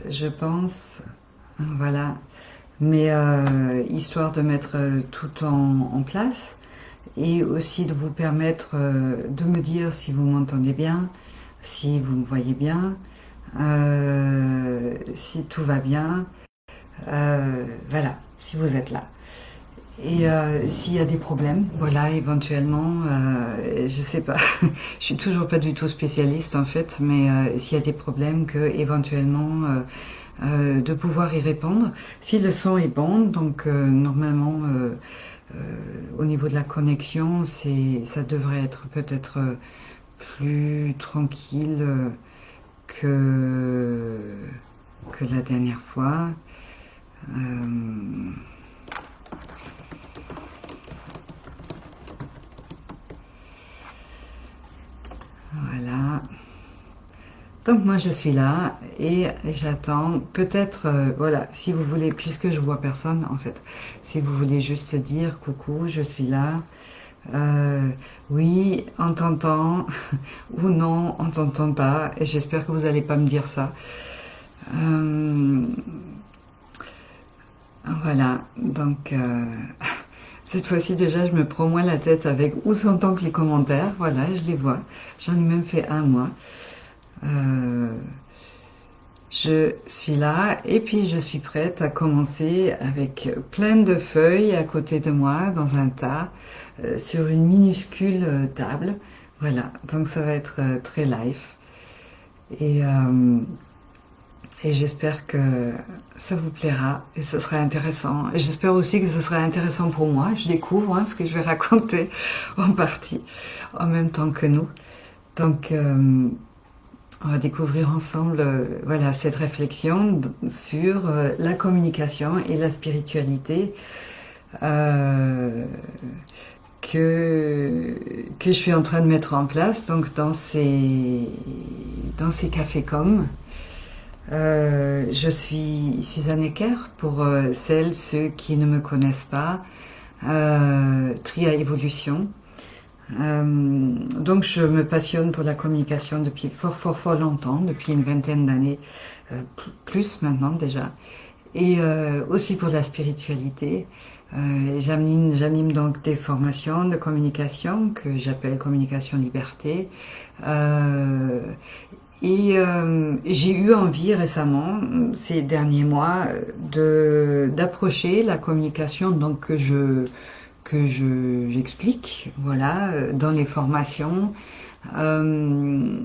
je pense, voilà, mais histoire de mettre tout en place et aussi de vous permettre de me dire si vous m'entendez bien, si vous me voyez bien, si tout va bien, voilà, si vous êtes là. Et s'il y a des problèmes, voilà, éventuellement, je sais pas, je suis toujours pas du tout spécialiste en fait, mais s'il y a des problèmes, que éventuellement de pouvoir y répondre. Si le son est bon, donc normalement au niveau de la connexion, ça devrait être peut-être plus tranquille que que la dernière fois. Euh, voilà. Donc moi je suis là et j'attends peut-être, voilà, si vous voulez, puisque je vois personne en fait, si vous voulez juste dire coucou, je suis là, euh, oui, on t'entend, ou non, on t'entend pas, et j'espère que vous allez pas me dire ça. Euh, voilà, donc cette fois-ci déjà je me prends moins la tête avec où sont donc les commentaires, voilà, je les vois, j'en ai même fait un moi. Euh, Je suis là et puis je suis prête à commencer avec plein de feuilles à côté de moi dans un tas sur une minuscule table. Voilà, donc ça va être très live et, euh, et j'espère que ça vous plaira et ce sera intéressant. Et j'espère aussi que ce sera intéressant pour moi. Je découvre ce que je vais raconter en partie en même temps que nous. Donc on va découvrir ensemble voilà, cette réflexion sur la communication et la spiritualité euh, que, que je suis en train de mettre en place donc dans ces cafés-com. Je suis Suzanne Ecker pour ceux qui ne me connaissent pas. Tria Évolution. Donc je me passionne pour la communication depuis fort longtemps, depuis une vingtaine d'années, plus maintenant déjà, et aussi pour la spiritualité. J'anime donc des formations de communication que j'appelle communication liberté. Euh, j'ai eu envie récemment, ces derniers mois, d'approcher la communication donc j'explique, voilà, dans les formations, euh,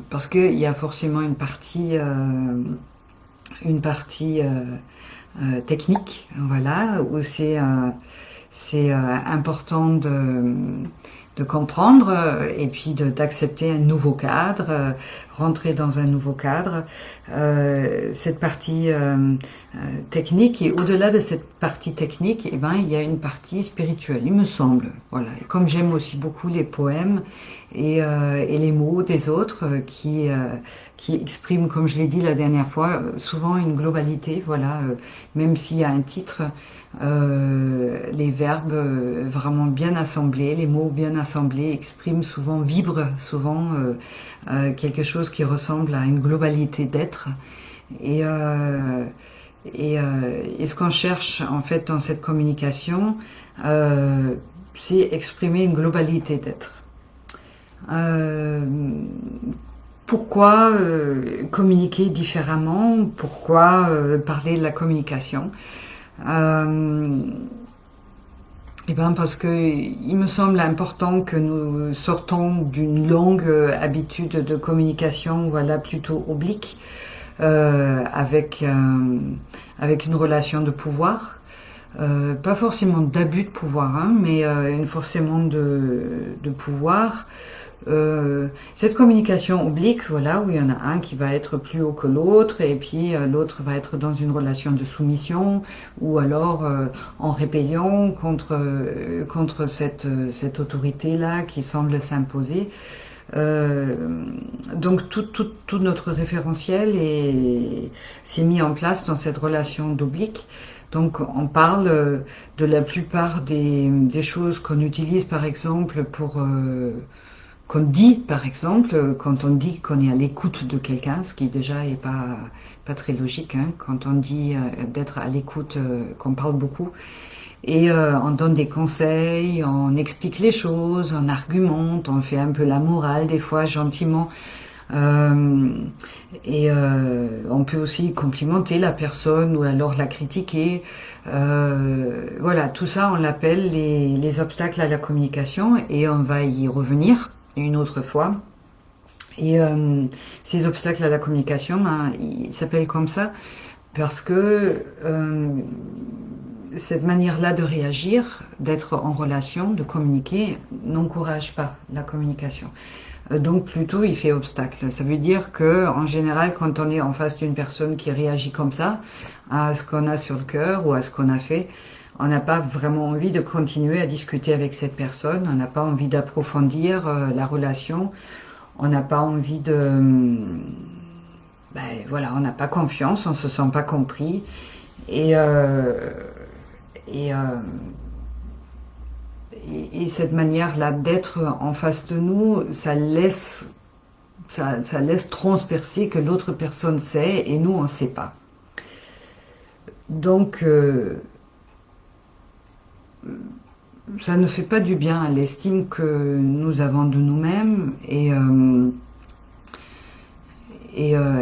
parce qu'il y a forcément une partie technique, voilà, où c'est important de comprendre et puis d'accepter un nouveau cadre, rentrer dans un nouveau cadre. Cette partie technique et au-delà de cette partie technique, eh ben, il y a une partie spirituelle, il me semble. Voilà. Et comme j'aime aussi beaucoup les poèmes et les mots des autres qui expriment, comme je l'ai dit la dernière fois, souvent une globalité. Voilà, même s'il y a un titre, les verbes vraiment bien assemblés, les mots bien assemblés expriment souvent, vibrent souvent quelque chose qui ressemble à une globalité d'être. Et, euh, et ce qu'on cherche en fait dans cette communication, c'est exprimer une globalité d'être. Euh, Pourquoi communiquer différemment? Pourquoi parler de la communication? euh, Eh ben parce que il me semble important que nous sortons d'une longue habitude de communication, voilà, plutôt oblique, avec une relation de pouvoir. Pas forcément d'abus de pouvoir, mais forcément de pouvoir. Cette communication oblique, voilà, où il y en a un qui va être plus haut que l'autre, et puis l'autre va être dans une relation de soumission, ou alors en rébellion contre cette autorité-là qui semble s'imposer. Euh, donc tout notre référentiel s'est mis en place dans cette relation d'oblique. Donc on parle de la plupart des choses qu'on utilise par exemple qu'on dit, par exemple, quand on dit qu'on est à l'écoute de quelqu'un, ce qui déjà est pas très logique, hein, quand on dit d'être à l'écoute, qu'on parle beaucoup, et on donne des conseils, on explique les choses, on argumente, on fait un peu la morale des fois gentiment. Euh, on peut aussi complimenter la personne ou alors la critiquer. Voilà, tout ça on l'appelle les obstacles à la communication et on va y revenir une autre fois. Et ces obstacles à la communication, hein, ils s'appellent comme ça parce que cette manière-là de réagir, d'être en relation, de communiquer, n'encourage pas la communication. Donc plutôt il fait obstacle. Ça veut dire que en général, quand on est en face d'une personne qui réagit comme ça à ce qu'on a sur le cœur ou à ce qu'on a fait, on n'a pas vraiment envie de continuer à discuter avec cette personne. On n'a pas envie d'approfondir la relation. On n'a pas envie de, ben voilà, on n'a pas confiance, on se sent pas compris et et, euh, et cette manière-là d'être en face de nous, ça laisse transpercer que l'autre personne sait et nous on ne sait pas. Donc ça ne fait pas du bien à l'estime que nous avons de nous-mêmes et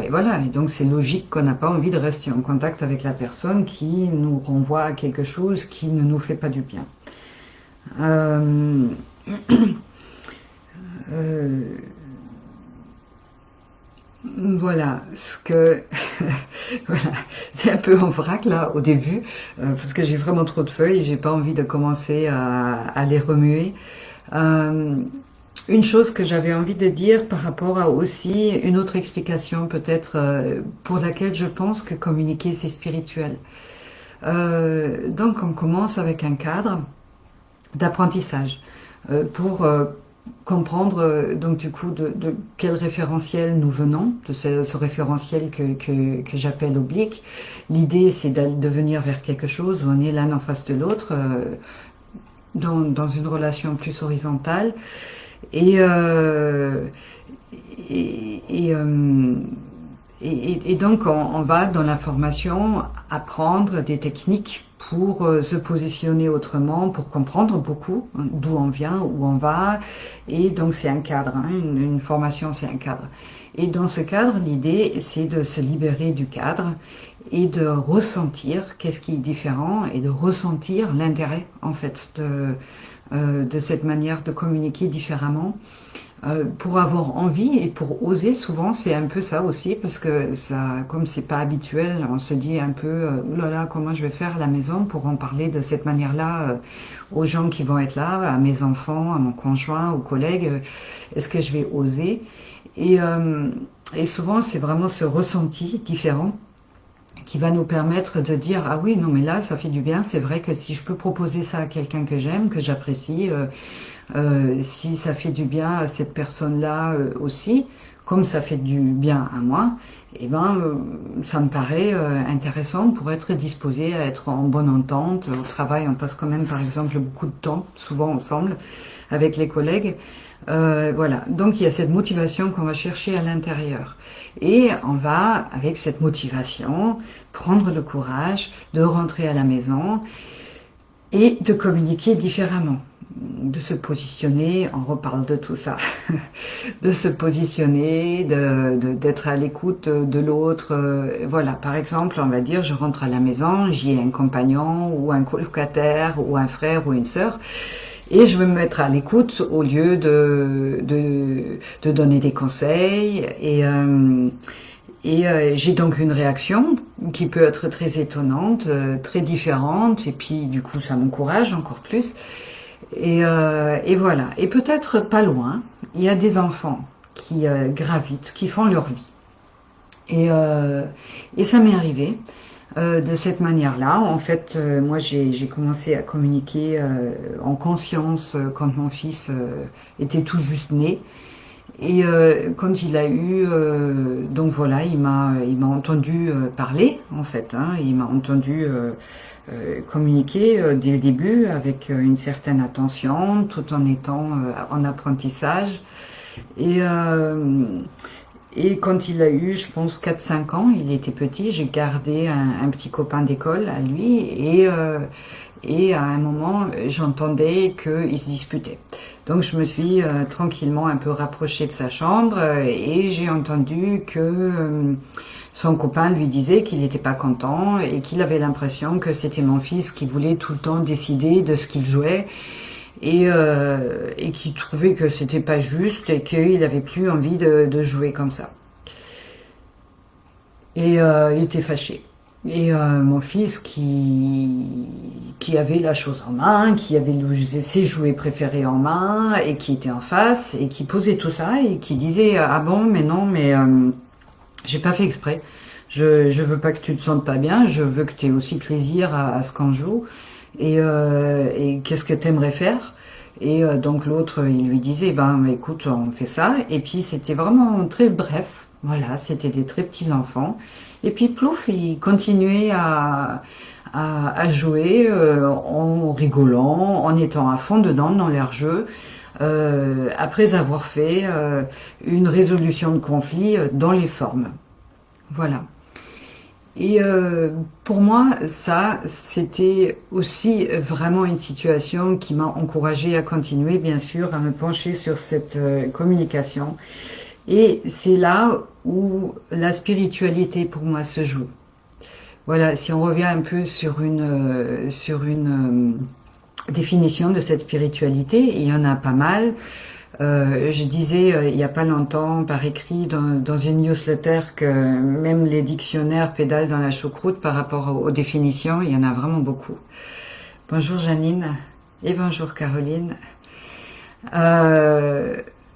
voilà, et donc c'est logique qu'on n'a pas envie de rester en contact avec la personne qui nous renvoie à quelque chose qui ne nous fait pas du bien. Voilà, ce que voilà, c'est un peu en vrac là au début parce que j'ai vraiment trop de feuilles et j'ai pas envie de commencer à les remuer. Une chose que j'avais envie de dire par rapport à aussi une autre explication peut-être pour laquelle je pense que communiquer c'est spirituel. Donc on commence avec un cadre d'apprentissage pour comprendre donc du coup de quel référentiel nous venons, de ce référentiel que j'appelle oblique. L'idée c'est de venir vers quelque chose où on est l'un en face de l'autre dans une relation plus horizontale et, et, et, euh, et donc on va dans la formation apprendre des techniques pour se positionner autrement, pour comprendre beaucoup d'où on vient, où on va. Et donc c'est un cadre, hein, une formation c'est un cadre. Et dans ce cadre, l'idée c'est de se libérer du cadre et de ressentir qu'est-ce qui est différent et de ressentir l'intérêt en fait de cette manière de communiquer différemment. Pour avoir envie et pour oser, souvent c'est un peu ça aussi parce que ça, comme c'est pas habituel, on se dit un peu oh là là, comment je vais faire à la maison pour en parler de cette manière-là aux gens qui vont être là, à mes enfants, à mon conjoint, aux collègues, est-ce que je vais oser et souvent c'est vraiment ce ressenti différent qui va nous permettre de dire ah oui non mais là ça fait du bien, c'est vrai que si je peux proposer ça à quelqu'un que j'aime, que j'apprécie, si ça fait du bien à cette personne-là aussi, comme ça fait du bien à moi, eh ben ça me paraît intéressant pour être disposé à être en bonne entente. Au travail, on passe quand même par exemple beaucoup de temps, souvent ensemble, avec les collègues. Voilà, donc il y a cette motivation qu'on va chercher à l'intérieur. Et on va, avec cette motivation, prendre le courage de rentrer à la maison et de communiquer différemment, de se positionner, on reparle de tout ça, de se positionner, d'être à l'écoute de l'autre. Voilà, par exemple, on va dire, je rentre à la maison, j'y ai un compagnon ou un colocataire ou un frère ou une sœur, et je vais me mettre à l'écoute au lieu de donner des conseils. Et j'ai donc une réaction qui peut être très étonnante, très différente, et puis du coup ça m'encourage encore plus. Et voilà. Et peut-être pas loin, il y a des enfants qui gravitent, qui font leur vie. Et ça m'est arrivé de cette manière-là. En fait, moi j'ai commencé à communiquer en conscience quand mon fils était tout juste né. Et quand il a eu, donc voilà, il m'a entendu parler en fait, hein, il m'a entendu communiquer dès le début avec une certaine attention, tout en étant en apprentissage. Et, euh, et quand il a eu, je pense, 4-5 ans, il était petit, j'ai gardé un petit copain d'école à lui, et à un moment, j'entendais qu'ils se disputaient. Donc je me suis tranquillement un peu rapprochée de sa chambre, et j'ai entendu que son copain lui disait qu'il n'était pas content et qu'il avait l'impression que c'était mon fils qui voulait tout le temps décider de ce qu'il jouait, et qui trouvait que c'était pas juste et qu'il avait plus envie de jouer comme ça. Et il était fâché. Et mon fils qui avait la chose en main, qui avait ses jouets préférés en main et qui était en face et qui posait tout ça et qui disait ah bon mais non mais j'ai pas fait exprès. Je veux pas que tu te sentes pas bien, je veux que tu aies aussi plaisir à ce qu'on joue. Et qu'est-ce que tu aimerais faire? Et donc l'autre, il lui disait, ben écoute, on fait ça. Et puis c'était vraiment très bref. Voilà, c'était des très petits enfants. Et puis plouf, ils continuaient à jouer en rigolant, en étant à fond dedans dans leur jeu, après avoir fait une résolution de conflit dans les formes. Voilà. Et pour moi, ça, c'était aussi vraiment une situation qui m'a encouragée à continuer, bien sûr, à me pencher sur cette communication. Et c'est là où la spiritualité pour moi se joue. Voilà, si on revient un peu sur une définition de cette spiritualité, il y en a pas mal. Je disais il n'y a pas longtemps par écrit dans une newsletter que même les dictionnaires pédalent dans la choucroute par rapport aux définitions, il y en a vraiment beaucoup. Bonjour Janine et bonjour Caroline.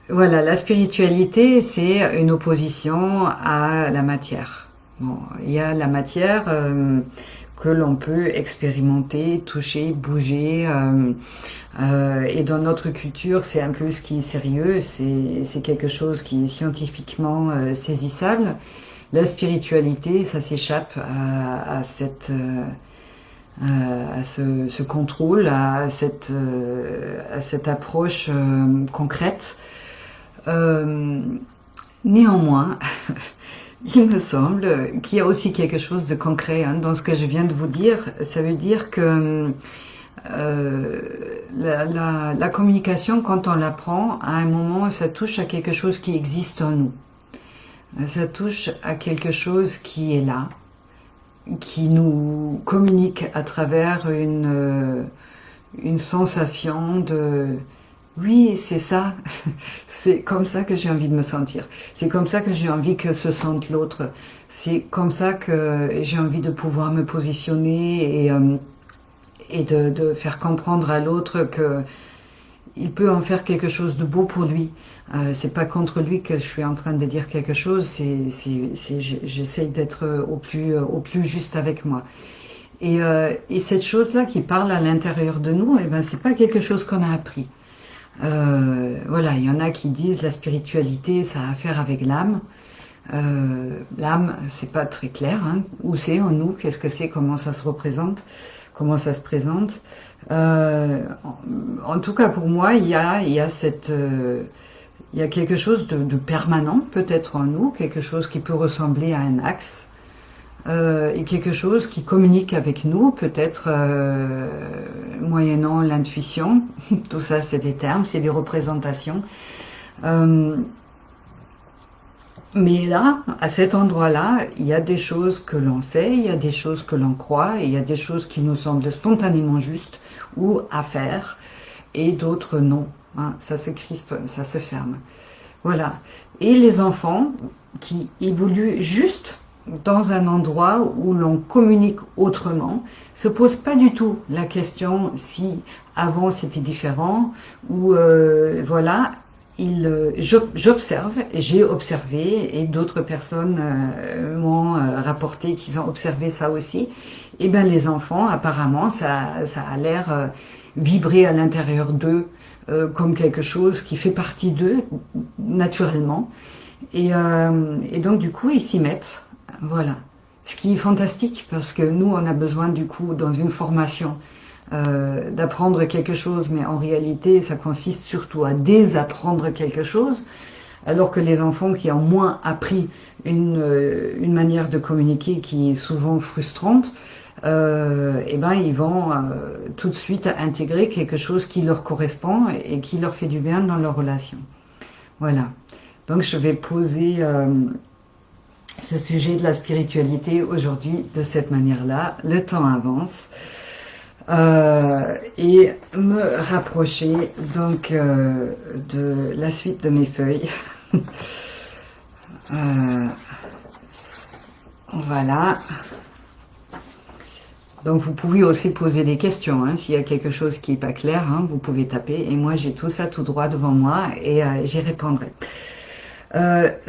Voilà, la spiritualité, c'est une opposition à la matière. Bon, il y a la matière que l'on peut expérimenter, toucher, bouger. Et dans notre culture, c'est un peu ce qui est sérieux, c'est quelque chose qui est scientifiquement saisissable. La spiritualité, ça s'échappe à ce contrôle, à cette approche concrète. Néanmoins, il me semble qu'il y a aussi quelque chose de concret dans ce que je viens de vous dire. Ça veut dire que la communication, quand on l'apprend, à un moment, ça touche à quelque chose qui existe en nous. Ça touche à quelque chose qui est là, qui nous communique à travers une sensation de oui, c'est ça, c'est comme ça que j'ai envie de me sentir, c'est comme ça que j'ai envie que se sente l'autre, c'est comme ça que j'ai envie de pouvoir me positionner et de faire comprendre à l'autre que il peut en faire quelque chose de beau pour lui. C'est pas contre lui que je suis en train de dire quelque chose, j'essaye d'être au plus juste avec moi. Et cette chose-là qui parle à l'intérieur de nous, eh ben, c'est pas quelque chose qu'on a appris. Voilà, il y en a qui disent la spiritualité, ça a à faire avec l'âme. L'âme, c'est pas très clair. Où c'est en nous? Qu'est-ce que c'est? Comment ça se représente? Comment ça se présente? En tout cas, pour moi, il y a quelque chose de permanent, peut-être en nous, quelque chose qui peut ressembler à un axe. Et quelque chose qui communique avec nous, peut-être moyennant l'intuition. Tout ça, c'est des termes, c'est des représentations. Mais là, à cet endroit-là, il y a des choses que l'on sait, il y a des choses que l'on croit, et il y a des choses qui nous semblent spontanément justes ou à faire, et d'autres non. Ça se crispe, ça se ferme. Voilà. Et les enfants qui évoluent juste dans un endroit où l'on communique autrement, se pose pas du tout la question si avant c'était différent ou voilà. J'observe, j'ai observé et d'autres personnes m'ont rapporté qu'ils ont observé ça aussi. Et bien les enfants, apparemment, ça a l'air vibrer à l'intérieur d'eux comme quelque chose qui fait partie d'eux naturellement. Et donc du coup, ils s'y mettent. Voilà. Ce qui est fantastique parce que nous, on a besoin du coup, dans une formation, d'apprendre quelque chose, mais en réalité, ça consiste surtout à désapprendre quelque chose. Alors que les enfants qui ont moins appris une manière de communiquer qui est souvent frustrante, eh ben, ils vont tout de suite intégrer quelque chose qui leur correspond et qui leur fait du bien dans leur relation. Voilà. Donc je vais poser ce sujet de la spiritualité aujourd'hui de cette manière-là. Le temps avance. Et me rapprocher donc de la suite de mes feuilles. Voilà. Donc vous pouvez aussi poser des questions, hein. S'il y a quelque chose qui n'est pas clair, hein, vous pouvez taper. Et moi j'ai tout ça tout droit devant moi et j'y répondrai.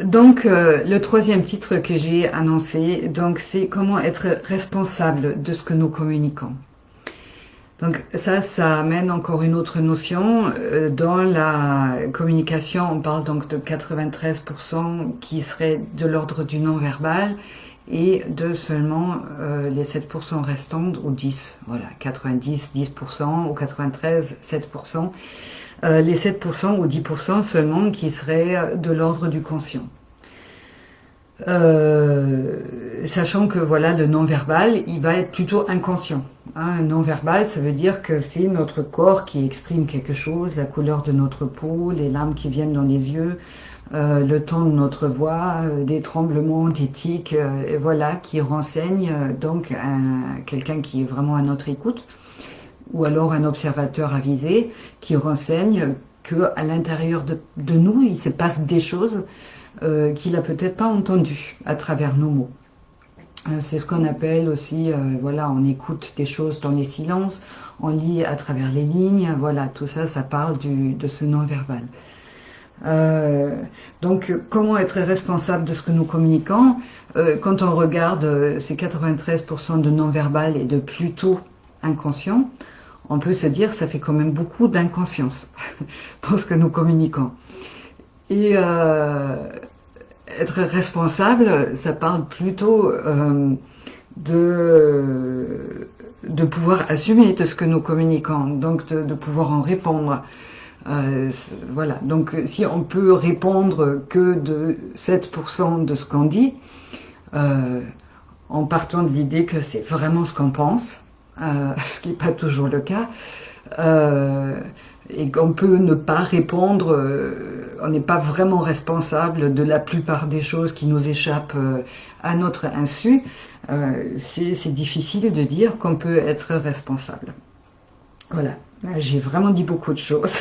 Donc le troisième titre que j'ai annoncé, donc c'est comment être responsable de ce que nous communiquons. Donc ça amène encore une autre notion. Dans la communication, on parle donc de 93% qui serait de l'ordre du non-verbal et de seulement les 7% restants, ou 10, voilà, 90, 10% ou 93, 7%. Les 7% ou 10% seulement qui seraient de l'ordre du conscient. Sachant que voilà, le non-verbal, il va être plutôt inconscient. Hein, un non-verbal, ça veut dire que c'est notre corps qui exprime quelque chose, la couleur de notre peau, les larmes qui viennent dans les yeux, le ton de notre voix, des tremblements, des tics, et voilà, qui renseignent donc quelqu'un qui est vraiment à notre écoute, ou alors un observateur avisé qui renseigne qu'à l'intérieur de nous, il se passe des choses qu'il n'a peut-être pas entendues à travers nos mots. C'est ce qu'on appelle aussi, voilà, on écoute des choses dans les silences, on lit à travers les lignes, voilà, tout ça, ça parle de ce non-verbal. Donc, comment être responsable de ce que nous communiquons? Quand on regarde ces 93% de non-verbal et de plutôt inconscient, on peut se dire ça fait quand même beaucoup d'inconscience dans ce que nous communiquons. Et être responsable, ça parle plutôt de pouvoir assumer de ce que nous communiquons, donc de pouvoir en répondre. Voilà, donc si on peut répondre que de 7% de ce qu'on dit, en partant de l'idée que c'est vraiment ce qu'on pense, ce qui n'est pas toujours le cas, et qu'on peut ne pas répondre, on n'est pas vraiment responsable de la plupart des choses qui nous échappent à notre insu, c'est difficile de dire qu'on peut être responsable. Voilà, j'ai vraiment dit beaucoup de choses,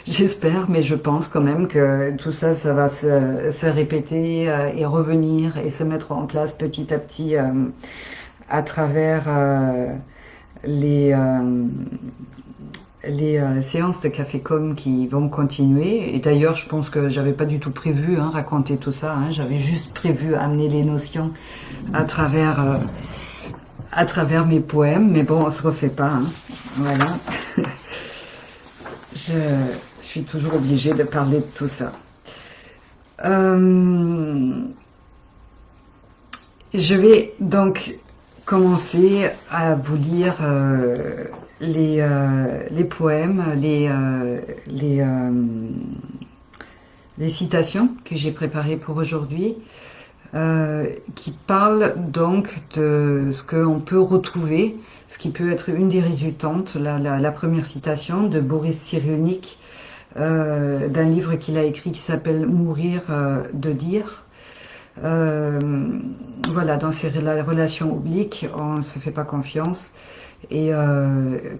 j'espère, mais je pense quand même que tout ça, ça va se répéter et revenir et se mettre en place petit à petit à travers les séances de Café Com qui vont continuer. Et d'ailleurs, je pense que j'avais pas du tout prévu raconter tout ça. J'avais juste prévu amener les notions à travers mes poèmes. Mais bon, on se refait pas. Voilà. Je suis toujours obligée de parler de tout ça. Je vais donc commencer à vous lire les poèmes, les citations que j'ai préparées pour aujourd'hui, qui parlent donc de ce qu'on peut retrouver, ce qui peut être une des résultantes. La première citation de Boris Cyrulnik, d'un livre qu'il a écrit qui s'appelle Mourir de dire. Voilà, dans ces relations obliques, on ne se fait pas confiance. Et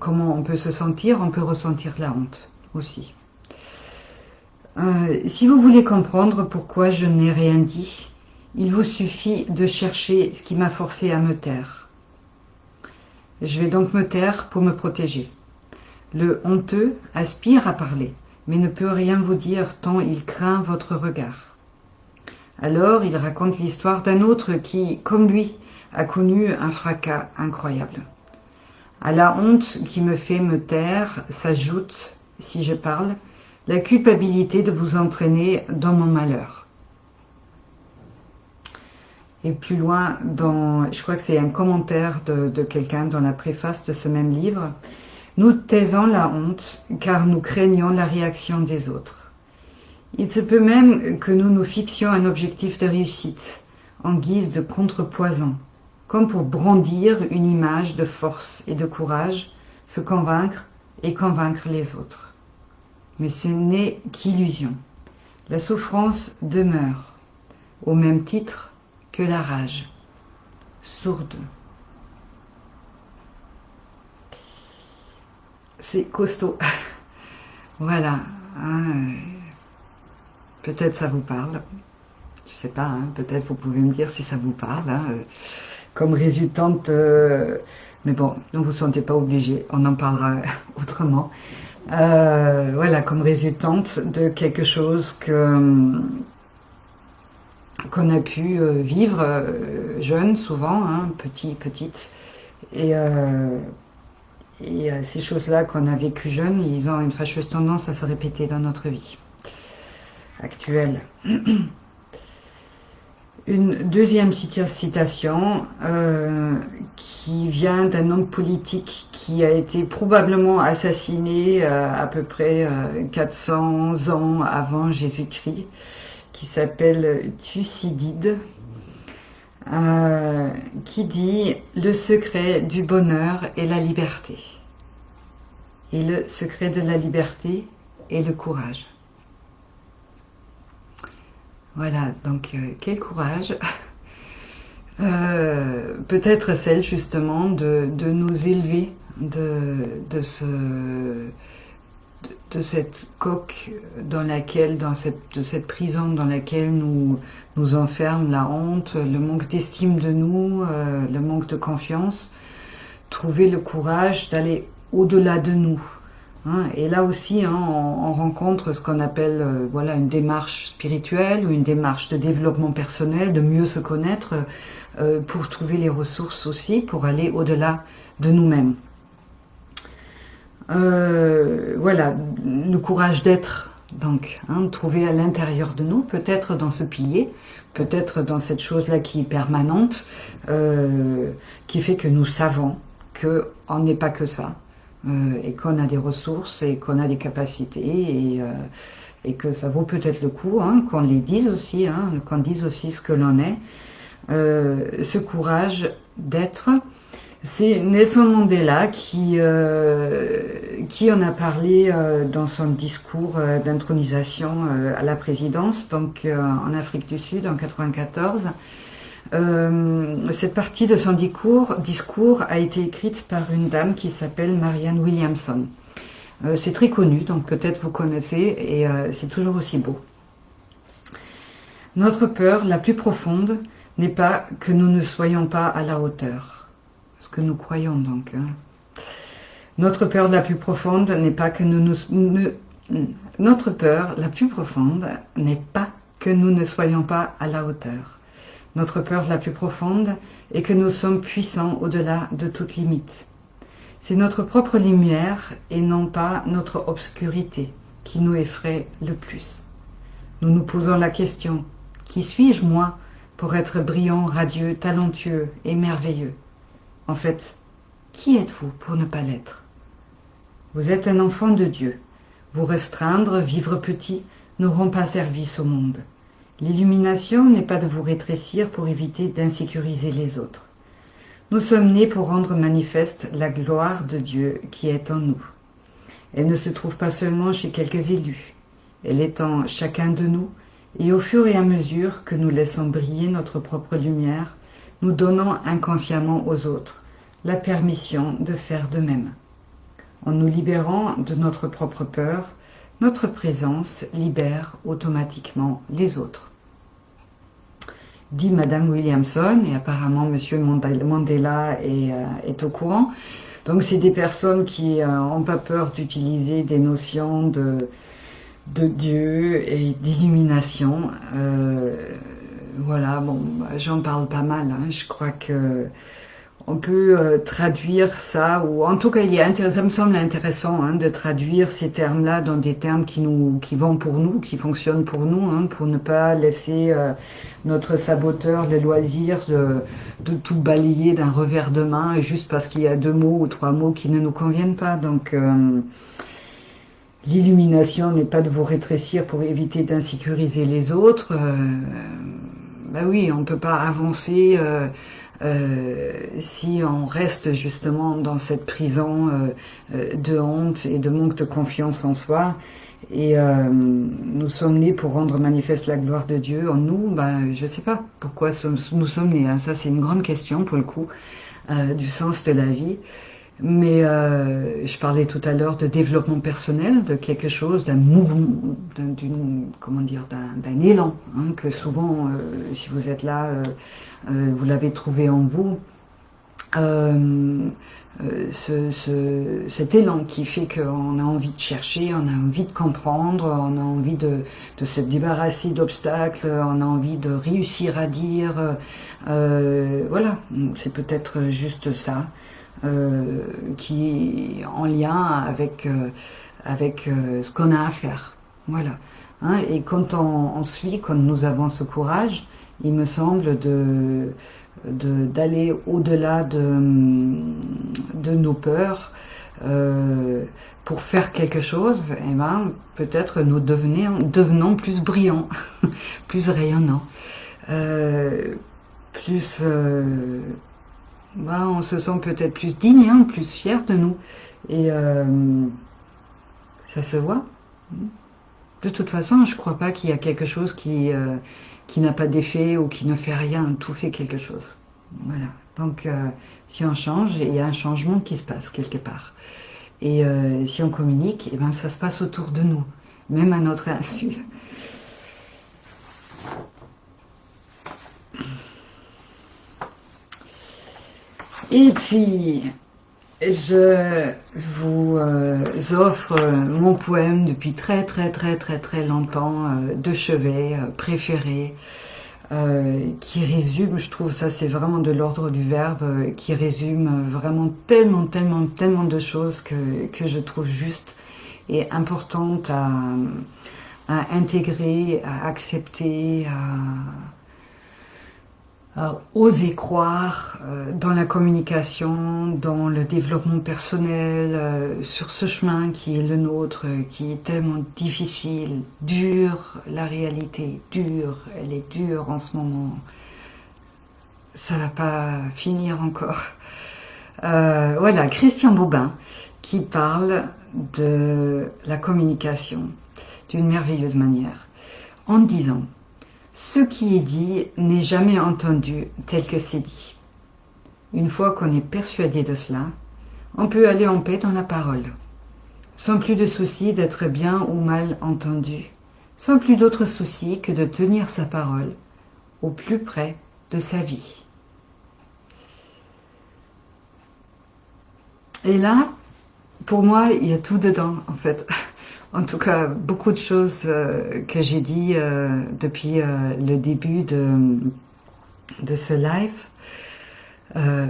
comment on peut se sentir? On peut ressentir la honte aussi. Si vous voulez comprendre pourquoi je n'ai rien dit, il vous suffit de chercher ce qui m'a forcé à me taire. Je vais donc me taire pour me protéger. Le honteux aspire à parler, mais ne peut rien vous dire tant il craint votre regard. Alors il raconte l'histoire d'un autre qui, comme lui, a connu un fracas incroyable. À la honte qui me fait me taire s'ajoute, si je parle, la culpabilité de vous entraîner dans mon malheur. Et plus loin, je crois que c'est un commentaire de quelqu'un dans la préface de ce même livre, nous taisons la honte car nous craignons la réaction des autres. Il se peut même que nous nous fixions un objectif de réussite, en guise de contrepoison, comme pour brandir une image de force et de courage, se convaincre et convaincre les autres. Mais ce n'est qu'illusion. La souffrance demeure, au même titre que la rage, sourde. C'est costaud. Voilà. Peut-être ça vous parle. Je sais pas, peut-être vous pouvez me dire si ça vous parle. Comme résultante, mais bon, ne vous sentez pas obligé, on en parlera autrement. Voilà, comme résultante de quelque chose qu'on a pu vivre jeune, souvent, petite. Et ces choses-là qu'on a vécues jeunes, ils ont une fâcheuse tendance à se répéter dans notre vie actuelle. Une deuxième citation qui vient d'un homme politique qui a été probablement assassiné à peu près 400 ans avant Jésus-Christ, qui s'appelle Thucydide, qui dit « Le secret du bonheur est la liberté. Et le secret de la liberté est le courage. » Voilà, donc quel courage. Peut-être celle justement de nous élever de cette coque dans laquelle, de cette prison dans laquelle nous enferme la honte, le manque d'estime de nous, le manque de confiance. Trouver le courage d'aller au-delà de nous. Et là aussi, on rencontre ce qu'on appelle voilà, une démarche spirituelle ou une démarche de développement personnel, de mieux se connaître, pour trouver les ressources aussi, pour aller au-delà de nous-mêmes. Voilà, le courage d'être, donc, trouver à l'intérieur de nous, peut-être dans ce pilier, peut-être dans cette chose-là qui est permanente, qui fait que nous savons qu'on n'est pas que ça. Et qu'on a des ressources et qu'on a des capacités et que ça vaut peut-être le coup qu'on les dise aussi, qu'on dise aussi ce que l'on est. Ce courage d'être, c'est Nelson Mandela qui en a parlé dans son discours d'intronisation à la présidence, donc en Afrique du Sud en 1994. Cette partie de son discours a été écrite par une dame qui s'appelle Marianne Williamson. C'est très connu, donc peut-être vous connaissez, et c'est toujours aussi beau. Notre peur la plus profonde n'est pas que nous ne soyons pas à la hauteur. Ce que nous croyons donc. Notre peur la plus profonde n'est pas que Notre peur la plus profonde n'est pas que nous ne soyons pas à la hauteur. Notre peur la plus profonde est que nous sommes puissants au-delà de toute limite. C'est notre propre lumière et non pas notre obscurité qui nous effraie le plus. Nous nous posons la question, qui suis-je moi pour être brillant, radieux, talentueux et merveilleux? En fait, qui êtes-vous pour ne pas l'être? Vous êtes un enfant de Dieu. Vous restreindre, vivre petit, ne rend pas service au monde. L'illumination n'est pas de vous rétrécir pour éviter d'insécuriser les autres. Nous sommes nés pour rendre manifeste la gloire de Dieu qui est en nous. Elle ne se trouve pas seulement chez quelques élus. Elle est en chacun de nous, et au fur et à mesure que nous laissons briller notre propre lumière, nous donnons inconsciemment aux autres la permission de faire de même. En nous libérant de notre propre peur, notre présence libère automatiquement les autres. Dit Madame Williamson, et apparemment Monsieur Mandela est au courant. Donc c'est des personnes qui n'ont pas peur d'utiliser des notions de Dieu et d'illumination. Voilà, bon, j'en parle pas mal. Je crois que on peut traduire ça, ou en tout cas, ça me semble intéressant de traduire ces termes-là dans des termes qui vont pour nous, qui fonctionnent pour nous, pour ne pas laisser notre saboteur le loisir de tout balayer d'un revers de main, juste parce qu'il y a 2 mots ou 3 mots qui ne nous conviennent pas. Donc, l'illumination n'est pas de vous rétrécir pour éviter d'insécuriser les autres. Bah oui, on ne peut pas avancer si on reste justement dans cette prison de honte et de manque de confiance en soi. Et nous sommes nés pour rendre manifeste la gloire de Dieu en nous. Ben, je ne sais pas pourquoi nous sommes nés. Hein. Ça, c'est une grande question pour le coup, du sens de la vie. Mais je parlais tout à l'heure de développement personnel, de quelque chose, d'un mouvement, comment dire, d'un élan, hein, que souvent, si vous êtes là, vous l'avez trouvé en vous. Cet élan qui fait qu'on a envie de chercher, on a envie de comprendre, on a envie de se débarrasser d'obstacles, on a envie de réussir à dire, voilà, c'est peut-être juste ça. Qui est en lien avec ce qu'on a à faire. Voilà. Hein, et quand on suit, quand nous avons ce courage, il me semble d'aller au-delà de nos peurs pour faire quelque chose, et ben, peut-être nous devenons plus brillants, plus rayonnants, plus... bah, on se sent peut-être plus digne, hein, plus fier de nous. Et ça se voit. De toute façon, je ne crois pas qu'il y a quelque chose qui n'a pas d'effet ou qui ne fait rien. Tout fait quelque chose. Voilà. Donc, si on change, il y a un changement qui se passe quelque part. Et si on communique, eh ben, ça se passe autour de nous, même à notre insu. Et puis, je vous offre mon poème depuis très longtemps de chevet préféré, qui résume, je trouve ça c'est vraiment de l'ordre du verbe, qui résume vraiment tellement de choses que je trouve juste et importantes à intégrer, à accepter, oser croire dans la communication, dans le développement personnel, sur ce chemin qui est le nôtre, qui est tellement difficile, dur, la réalité dure, elle est dure en ce moment. Ça va pas finir encore. Voilà, Christian Bobin qui parle de la communication d'une merveilleuse manière, en disant: ce qui est dit n'est jamais entendu tel que c'est dit. Une fois qu'on est persuadé de cela, on peut aller en paix dans la parole, sans plus de souci d'être bien ou mal entendu, sans plus d'autres soucis que de tenir sa parole au plus près de sa vie. Et là, pour moi, il y a tout dedans, en fait. En tout cas, beaucoup de choses que j'ai dit depuis le début de ce live,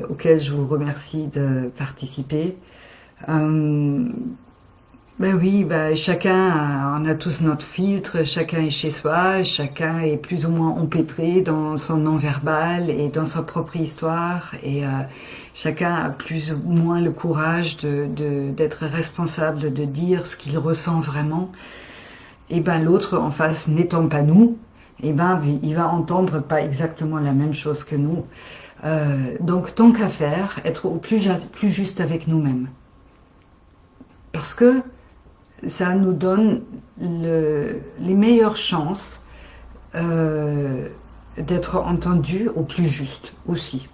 auquel je vous remercie de participer. Ben oui, ben chacun, on a tous notre filtre, chacun est chez soi, chacun est plus ou moins empêtré dans son non-verbal et dans sa propre histoire, et chacun a plus ou moins le courage d'être responsable, de dire ce qu'il ressent vraiment. Et ben l'autre en face n'étant pas nous, et ben il va entendre pas exactement la même chose que nous. Donc tant qu'à faire, être au plus juste avec nous-mêmes. Parce que ça nous donne les meilleures chances d'être entendus au plus juste aussi.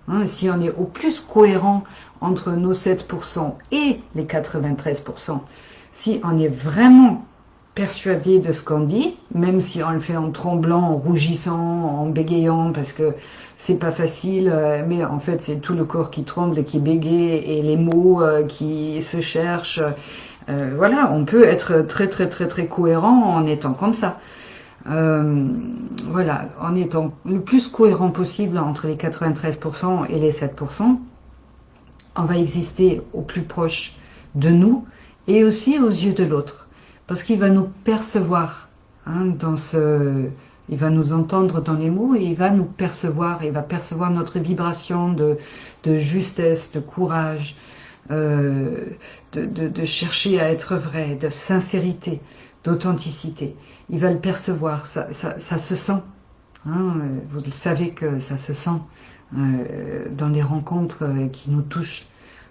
Hein, si on est au plus cohérent entre nos 7% et les 93%, si on est vraiment persuadé de ce qu'on dit, même si on le fait en tremblant, en rougissant, en bégayant, parce que c'est pas facile, mais en fait c'est tout le corps qui tremble et qui bégaye, et les mots qui se cherchent. Voilà, on peut être très cohérent en étant comme ça. Voilà, en étant le plus cohérent possible entre les 93% et les 7%, on va exister au plus proche de nous et aussi aux yeux de l'autre. Parce qu'il va nous percevoir, hein, il va nous entendre dans les mots et il va nous percevoir, il va percevoir notre vibration de justesse, de courage, de chercher à être vrai, de sincérité, d'authenticité. Il va le percevoir, ça se sent. Hein, vous le savez que ça se sent dans des rencontres qui nous touchent.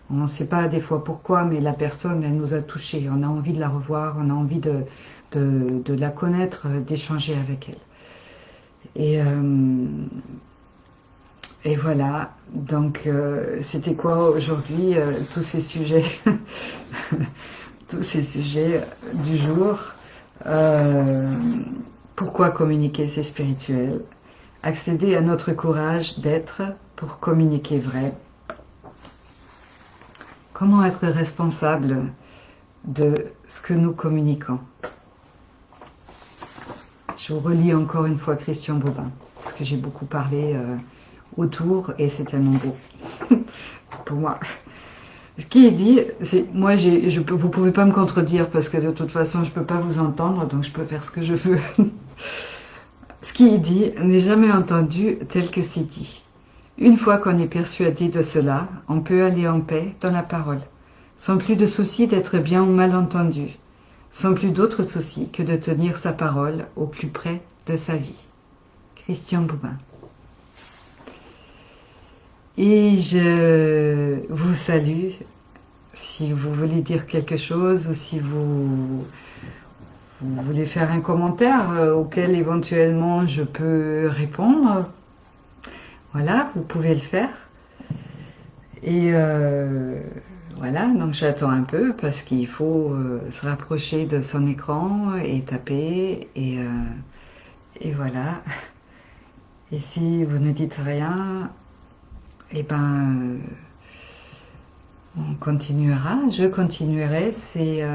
On ne sait pas des fois pourquoi, mais la personne, elle nous a touchés. On a envie de la revoir, on a envie de la connaître, d'échanger avec elle. Et voilà, donc c'était quoi aujourd'hui tous ces sujets, tous ces sujets du jour. Pourquoi communiquer, c'est spirituel. Accéder à notre courage d'être pour communiquer vrai. Comment être responsable de ce que nous communiquons. Je vous relis encore une fois Christian Bobin, parce que j'ai beaucoup parlé autour et c'est tellement beau pour moi. Ce qui est dit, c'est moi, vous pouvez pas me contredire parce que de toute façon, je peux pas vous entendre, donc je peux faire ce que je veux. Ce qui est dit n'est jamais entendu tel que c'est dit. Une fois qu'on est persuadé de cela, on peut aller en paix dans la parole, sans plus de souci d'être bien ou mal entendu, sans plus d'autres soucis que de tenir sa parole au plus près de sa vie. Christian Bobin. Et je vous salue, si vous voulez dire quelque chose ou si vous voulez faire un commentaire auquel éventuellement je peux répondre, voilà, vous pouvez le faire. Et voilà, donc j'attends un peu parce qu'il faut se rapprocher de son écran et taper et voilà. Et si vous ne dites rien, eh ben on continuera, je continuerai ces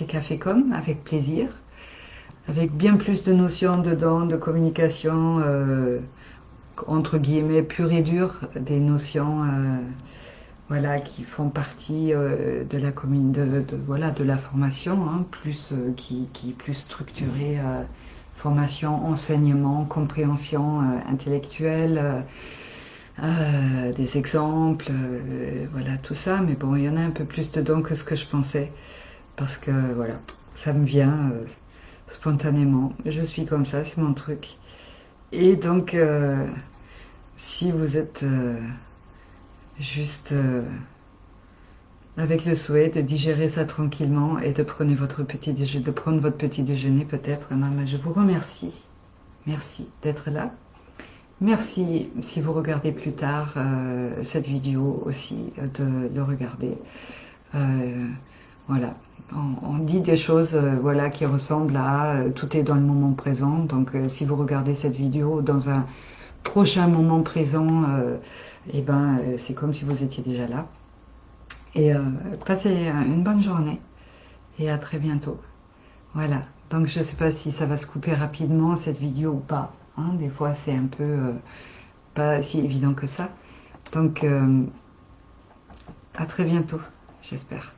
Café-Com avec plaisir, avec bien plus de notions dedans, de communication entre guillemets pure et dure, des notions voilà, qui font partie de la voilà, de la formation, hein, plus, qui est plus structurée, formation, enseignement, compréhension intellectuelle, des exemples, voilà, tout ça. Mais bon, il y en a un peu plus dedans que ce que je pensais, parce que voilà, ça me vient spontanément. Je suis comme ça, c'est mon truc. Et donc, si vous êtes juste avec le souhait de digérer ça tranquillement et de prendre votre petit déjeuner peut-être, je vous remercie. Merci d'être là. Merci si vous regardez plus tard cette vidéo aussi de le regarder. Voilà, on dit des choses voilà, qui ressemblent à tout est dans le moment présent. Donc si vous regardez cette vidéo dans un prochain moment présent, et ben c'est comme si vous étiez déjà là. Et passez une bonne journée et à très bientôt. Voilà, donc je ne sais pas si ça va se couper rapidement cette vidéo ou pas. Hein, des fois c'est un peu pas si évident que ça. Donc à très bientôt, j'espère.